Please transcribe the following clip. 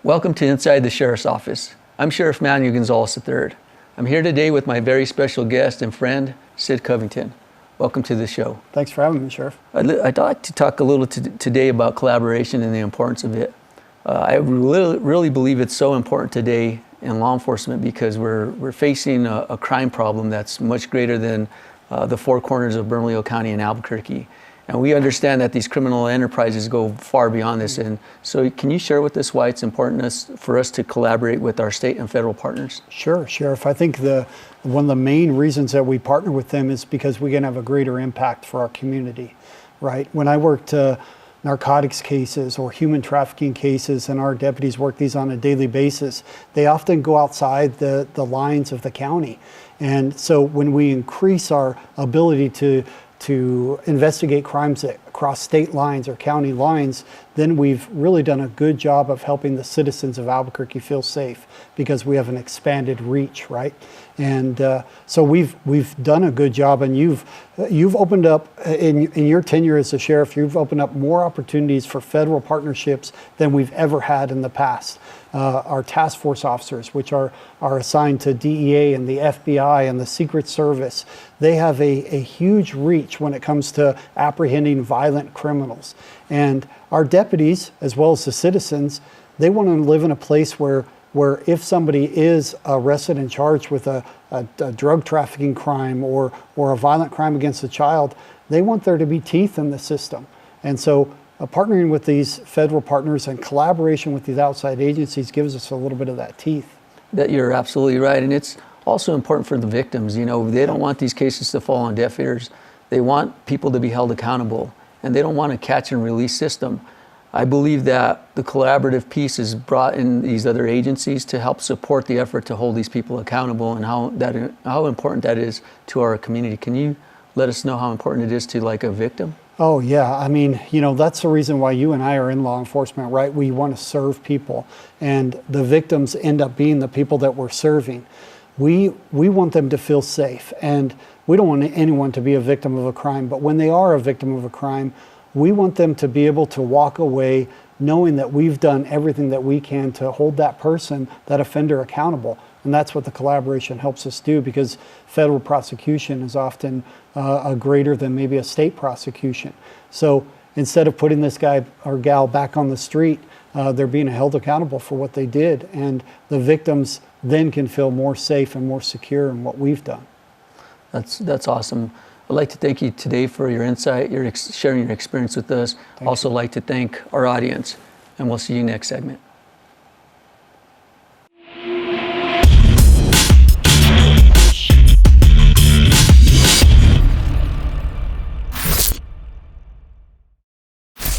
Welcome to Inside the Sheriff's Office. I'm Sheriff Manuel Gonzales III. I'm here today with my very special guest and friend, Sid Covington. Welcome to the show. Thanks for having me, Sheriff. I'd like to talk a little today about collaboration and the importance of it. I really believe it's so important today in law enforcement because we're facing a crime problem that's much greater than the four corners of Bernalillo County and Albuquerque. And we understand that these criminal enterprises go far beyond this. And so can you share with us why it's important for us to collaborate with our state and federal partners? Sure, Sheriff. I think one of the main reasons that we partner with them is because we can have a greater impact for our community, right? When I worked narcotics cases or human trafficking cases, and our deputies work these on a daily basis, they often go outside the lines of the county. And so when we increase our ability to investigate crimes that cross state lines or county lines, then we've really done a good job of helping the citizens of Albuquerque feel safe because we have an expanded reach, right? And so we've done a good job, and you've opened up in your tenure as a sheriff, you've opened up more opportunities for federal partnerships than we've ever had in the past. Our task force officers, which are assigned to DEA and the FBI and the Secret Service, they have a huge reach when it comes to apprehending violent criminals. And our deputies, as well as the citizens, they want to live in a place where if somebody is arrested and charged with a drug trafficking crime or a violent crime against a child, they want there to be teeth in the system. And so partnering with these federal partners and collaboration with these outside agencies gives us a little bit of that teeth. That you're absolutely right. And it's also important for the victims. You know, they don't want these cases to fall on deaf ears. They want people to be held accountable, and they don't want a catch and release system. I believe that the collaborative piece is brought in these other agencies to help support the effort to hold these people accountable, and how important that is to our community. Can you let us know how important it is to like a victim? Oh yeah, I mean, you know, that's the reason why you and I are in law enforcement, right? We want to serve people, and the victims end up being the people that we're serving. We want them to feel safe, and we don't want anyone to be a victim of a crime, but when they are a victim of a crime, we want them to be able to walk away knowing that we've done everything that we can to hold that person, that offender, accountable. And that's what the collaboration helps us do, because federal prosecution is often greater than maybe a state prosecution. So instead of putting this guy or gal back on the street, they're being held accountable for what they did. And the victims then can feel more safe and more secure in what we've done. That's awesome. I'd like to thank you today for your insight, sharing your experience with us. Also like to thank our audience, and we'll see you next segment.